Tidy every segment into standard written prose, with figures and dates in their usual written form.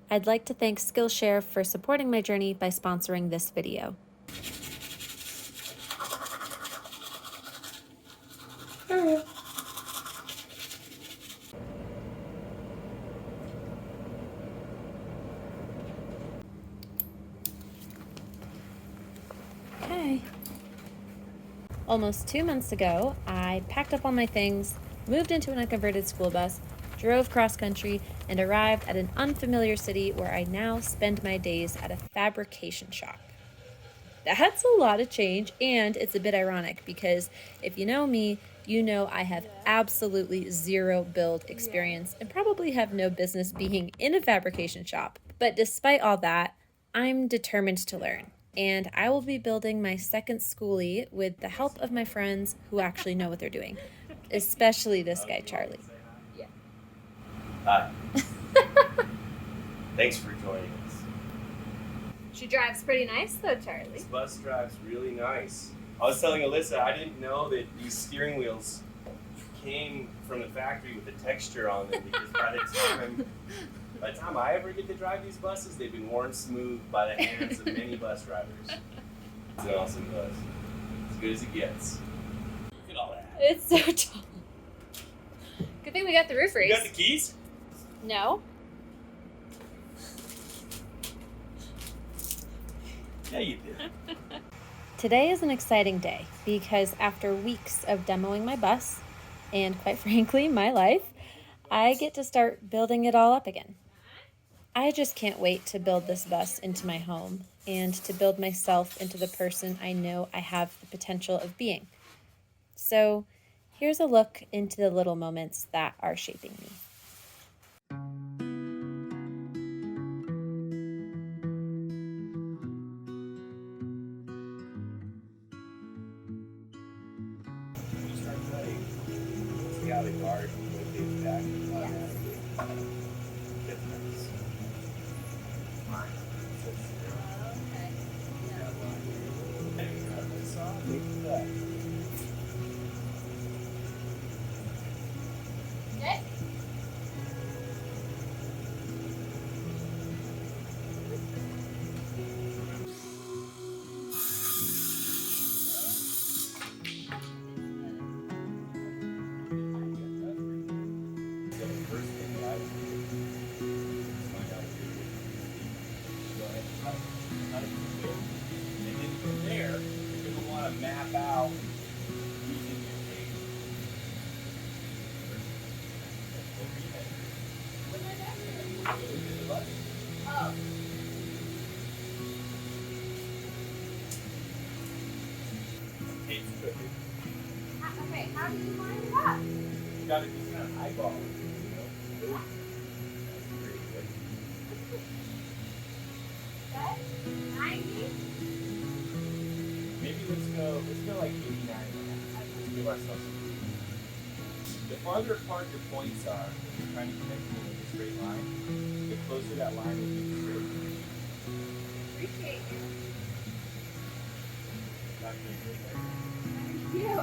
I'd like to thank Skillshare for supporting my journey by sponsoring this video. Okay. Almost 2 months ago, I packed up all my things, moved into an unconverted school bus, drove cross-country, and arrived at an unfamiliar city where I now spend my days at a fabrication shop. That's a lot of change, and it's a bit ironic because if you know me, you know I have absolutely zero build experience and probably have no business being in a fabrication shop. But despite all that, I'm determined to learn. And I will be building my second Skoolie with the help of my friends who actually know what they're doing, especially this guy, Charlie. Yeah. Hi. Thanks for joining us. She drives pretty nice though, Charlie. This bus drives really nice. I was telling Alyssa, I didn't know that these steering wheels came from the factory with the texture on them because by the time I ever get to drive these buses, they've been worn smooth by the hands of many bus drivers. It's an awesome bus. As good as it gets. Look at all that. It's so tall. Good thing we got the roof raised. You got the keys? No. Yeah, you did. Today is an exciting day because after weeks of demoing my bus, and quite frankly, my life, I get to start building it all up again. I just can't wait to build this bus into my home and to build myself into the person I know I have the potential of being. So here's a look into the little moments that are shaping me. When you start cutting, see how the guard rotates back automatically? That's nice. Map out using your tape. Oh. Tape's crooked. Okay, how do you line it up? You gotta just kind of eyeball it, you know? That's pretty good. That 90? Maybe let's go like 89 and a half. Let's give ourselves some. The farther apart your points are, when you're trying to connect them with a straight line, the closer that line will be straight. Appreciate you. Not gonna do it like that. Thank you.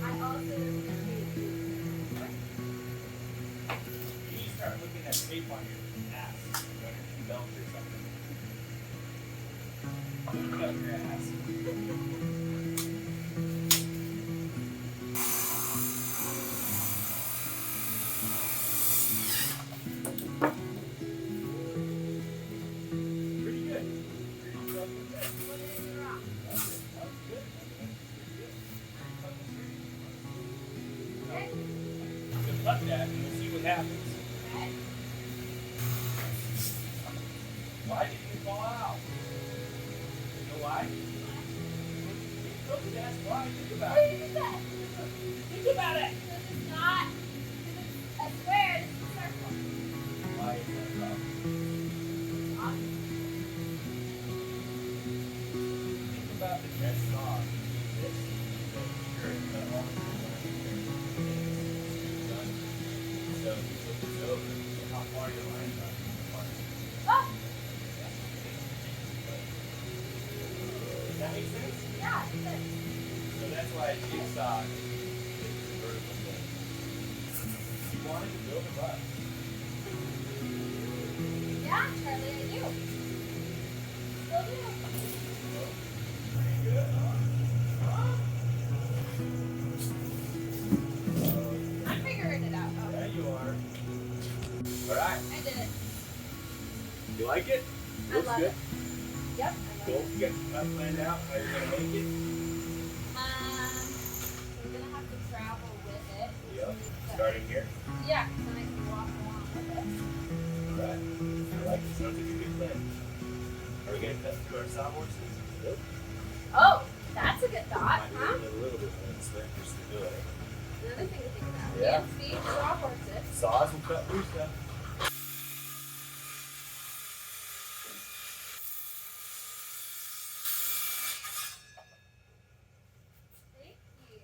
I also appreciate you. You need to start looking at tape on your ass, on your belt or something. Look up your ass. Pretty good. Pretty good. What is the rock? That's it. That was good. Okay. So cut that and we'll see what happens. Okay. Why didn't you fall out? You know why? Don't ask why. Think about it. Think about it. It's not a square, it's a circle. Why is that rough? Think about the best song. This. Sure, it's got all the done. So if you flip this over, how far your lines are. Oh, Does that make sense? yeah, it does. So that's why a jigsaw is a vertical thing. You wanted to build a bus. I'm figuring it out. Oh. Yeah, you are. Alright. I did it. You like it? I Looks love good. it. Yep. Cool. You got the cut planned out how you're gonna make it? We're gonna have to travel with it. Yep. Starting here. Yeah, because then I can walk along with it. Alright. I like it. Sounds like a good plan. Are we gonna cut through our sawhorses? Nope. Oh, that's a good thought, Might huh? need a little bit more space for stability. Another thing to think about. Yeah. Hand speed, raw horses. Saws will cut through stuff. Thank you.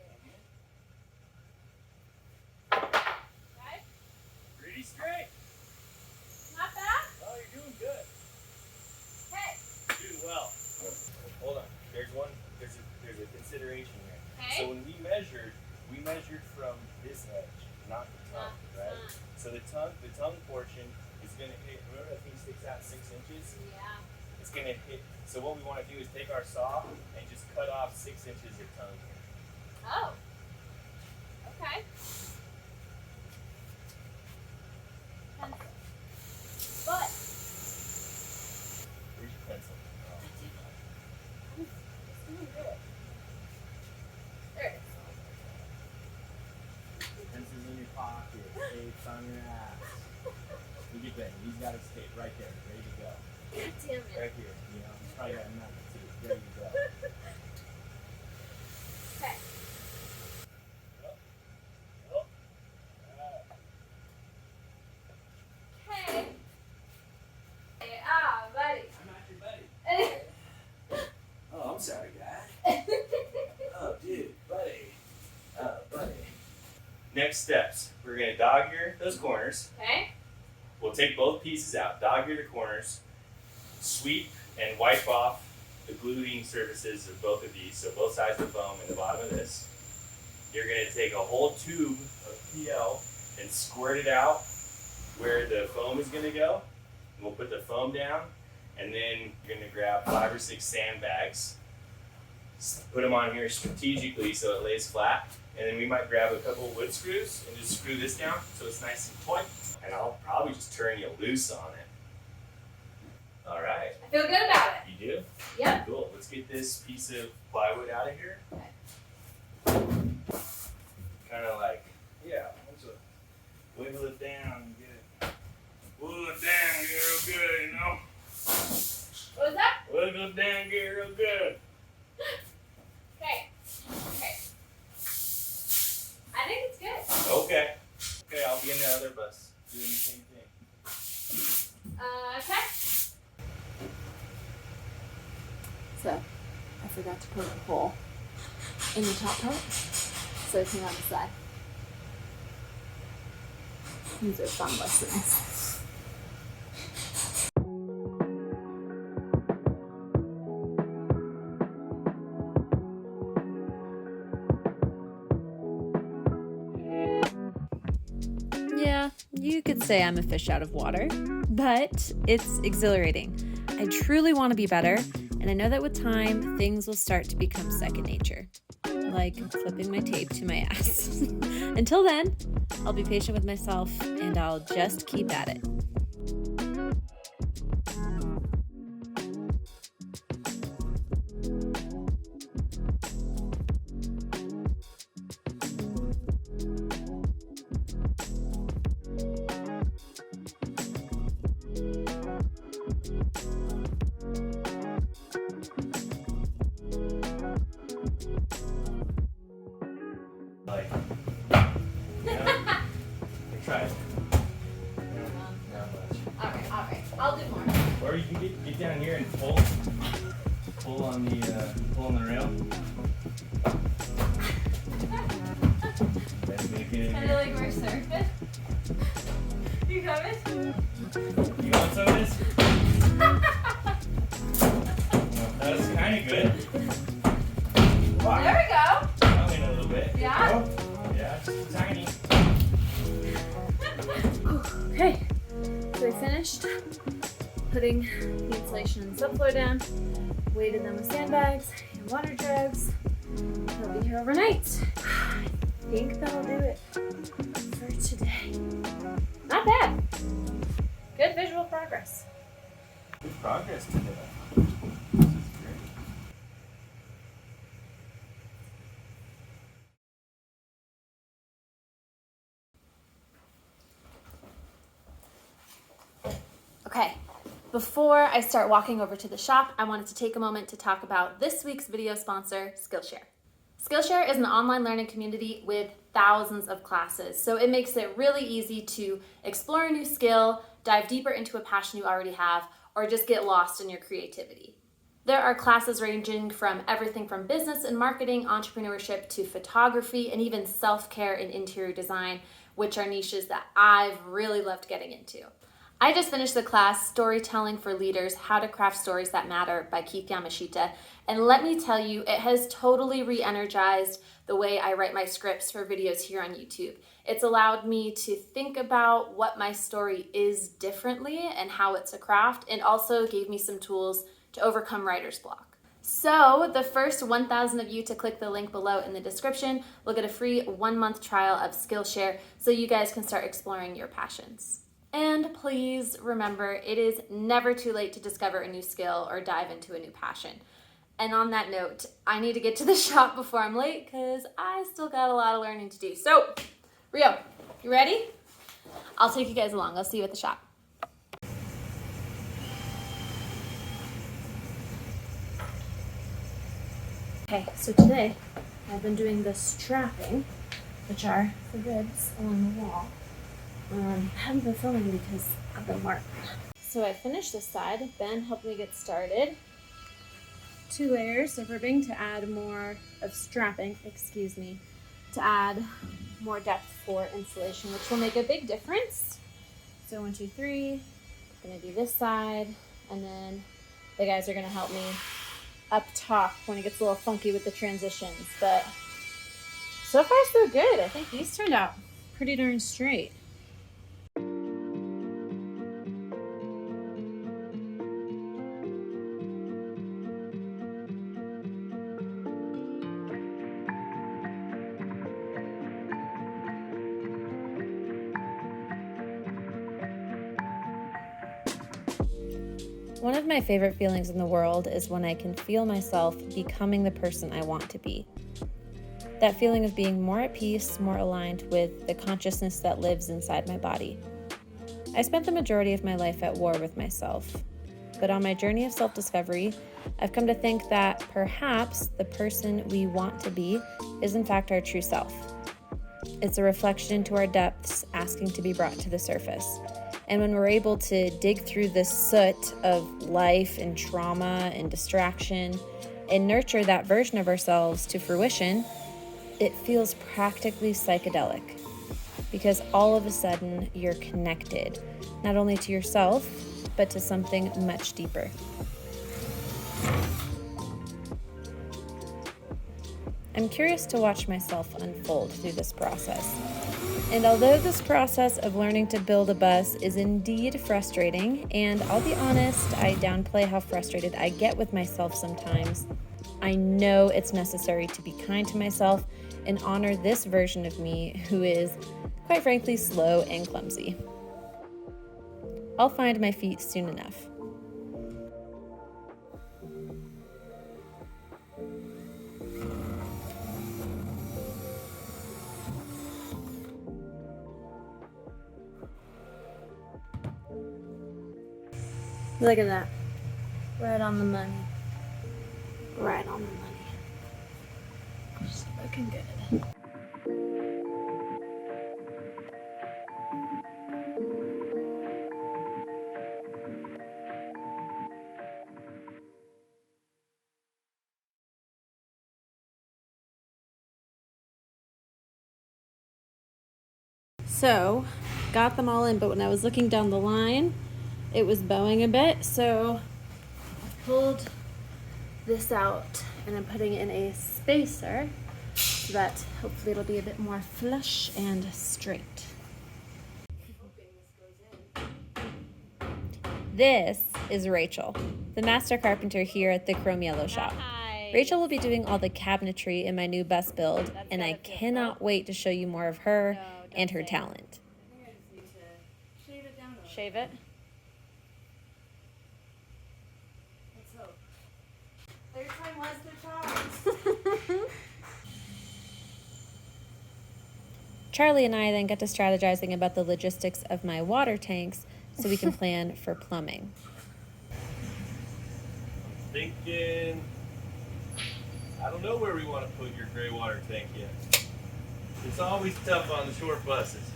Guys, Pretty straight. not bad. Oh, you're doing good. Hey. You're doing well. Hold on. There's a consideration here. Okay. So when we measured from this edge, not the tongue, right? So the tongue portion is gonna hit. Remember that thing sticks out 6 inches? Yeah. It's gonna hit. So what we want to do is take our saw and just cut off 6 inches of tongue here. Oh. Okay. Pencil. But. Where's your pencil? There it is. Pencil's in your pocket. Tapes on your ass. Look at that. He's got his tape right there, ready to go. God damn it. Right here. You know, he's probably got a knife too. Ready to go. Okay. Hey. Hey, buddy. I'm not your buddy. Oh, I'm sorry, guy. Oh, dude, buddy. Oh, buddy. Next steps. We're going to dog ear those corners. Okay. We'll take both pieces out, dog ear the corners, sweep and wipe off the gluing surfaces of both of these, so both sides of the foam and the bottom of this. You're going to take a whole tube of PL and squirt it out where the foam is going to go. And we'll put the foam down, and then you're going to grab 5 or 6 sandbags, put them on here strategically so it lays flat, and then we might grab a couple of wood screws and just screw this down so it's nice and taut. And I'll probably just turn you loose on it. All right. I feel good about it. You do? Yep. Cool. Let's get this piece of plywood out of here. Okay. Kind of like, yeah, wiggle it down and get it. Wiggle it down, get it real good, you know? What was that? Wiggle it down, get it real good. Okay. Okay. I think it's good. Okay. Okay, I'll be in the other bus doing the same thing. Okay. So, I forgot to put a hole in the top part, so it came on the side. These are fun lessons. Yeah, you could say I'm a fish out of water, but it's exhilarating. I truly want to be better, and I know that with time, things will start to become second nature, like flipping my tape to my ass. Until then, I'll be patient with myself, and I'll just keep at it. Like, you know, try it. Not much. Alright, I'll do more. Or you can get down here and pull on the rail. That's gonna get in Kind of here. like we're surfing. You coming? You want some of this? That's kind of good. Wow. There we go. I'm in a little bit. Yeah? Yeah, just tiny. Okay, so we finished putting the insulation and subfloor down, weighted them with sandbags and water jugs. They'll be here overnight. I think that'll do it for today. Not bad. Good visual progress. Good progress today. This is great. Okay, before I start walking over to the shop, I wanted to take a moment to talk about this week's video sponsor, Skillshare. Skillshare is an online learning community with thousands of classes, so it makes it really easy to explore a new skill, dive deeper into a passion you already have, or just get lost in your creativity. There are classes ranging from everything from business and marketing, entrepreneurship, to photography, and even self-care and interior design, which are niches that I've really loved getting into. I just finished the class, Storytelling for Leaders, How to Craft Stories That Matter by Keith Yamashita, and let me tell you, it has totally re-energized the way I write my scripts for videos here on YouTube. It's allowed me to think about what my story is differently and how it's a craft, and also gave me some tools to overcome writer's block. So the first 1,000 of you to click the link below in the description will get a free 1-month trial of Skillshare so you guys can start exploring your passions. And please remember, it is never too late to discover a new skill or dive into a new passion. And on that note, I need to get to the shop before I'm late because I still got a lot of learning to do. So, Rio, you ready? I'll take you guys along. I'll see you at the shop. Okay, so today I've been doing the strapping, which are the ribs along the wall. I haven't been filming because I've been working. So I finished this side. Ben helped me get started. 2 layers of ribbing to add more of strapping, to add more depth for insulation, which will make a big difference. So 1, 2, 3, I'm gonna do this side, and then the guys are gonna help me up top when it gets a little funky with the transitions. But so far so good. I think these turned out pretty darn straight. One of my favorite feelings in the world is when I can feel myself becoming the person I want to be. That feeling of being more at peace, more aligned with the consciousness that lives inside my body. I spent the majority of my life at war with myself, but on my journey of self-discovery, I've come to think that perhaps the person we want to be is in fact our true self. It's a reflection into our depths, asking to be brought to the surface. And when we're able to dig through the soot of life and trauma and distraction and nurture that version of ourselves to fruition, it feels practically psychedelic because all of a sudden you're connected, not only to yourself, but to something much deeper. I'm curious to watch myself unfold through this process. And although this process of learning to build a bus is indeed frustrating, and I'll be honest, I downplay how frustrated I get with myself sometimes, I know it's necessary to be kind to myself and honor this version of me who is, quite frankly, slow and clumsy. I'll find my feet soon enough. Look at that. Right on the money. Right on the money. Just looking good. So, got them all in, but when I was looking down the line, it was bowing a bit, so I pulled this out and I'm putting in a spacer so that hopefully it'll be a bit more flush and straight. This is Rachel, the master carpenter here at the Chrome Yellow shop. Rachel will be doing all the cabinetry in my new bus build, and I cannot wait to show you more of her and her talent. I just need to shave it down a little. Shave it. Let's hope. Third time was the charm. Charlie and I then get to strategizing about the logistics of my water tanks so we can plan for plumbing. Thinking, I don't know where we want to put your gray water tank yet. It's always tough on the short buses.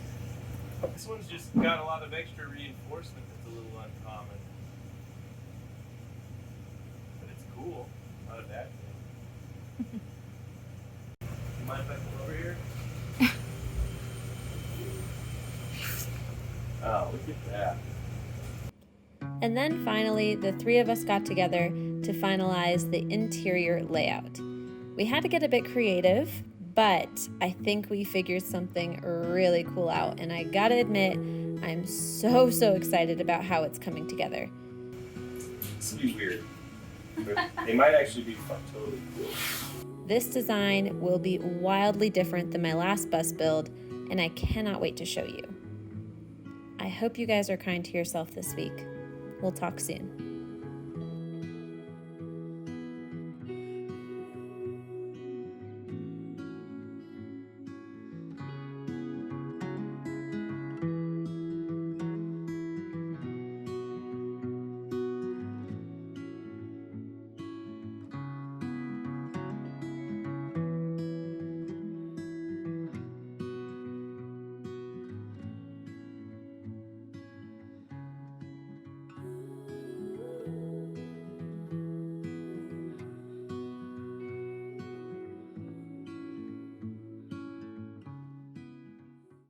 This one's just got a lot of extra reinforcement that's a little uncommon. But it's cool. Not a bad thing. You mind if I come over here? Oh, look at that. And then finally, the three of us got together to finalize the interior layout. We had to get a bit creative, but I think we figured something really cool out, and I gotta admit, I'm so excited about how it's coming together. This will be weird, but they might actually be totally cool. This design will be wildly different than my last bus build, and I cannot wait to show you. I hope you guys are kind to yourself this week. We'll talk soon.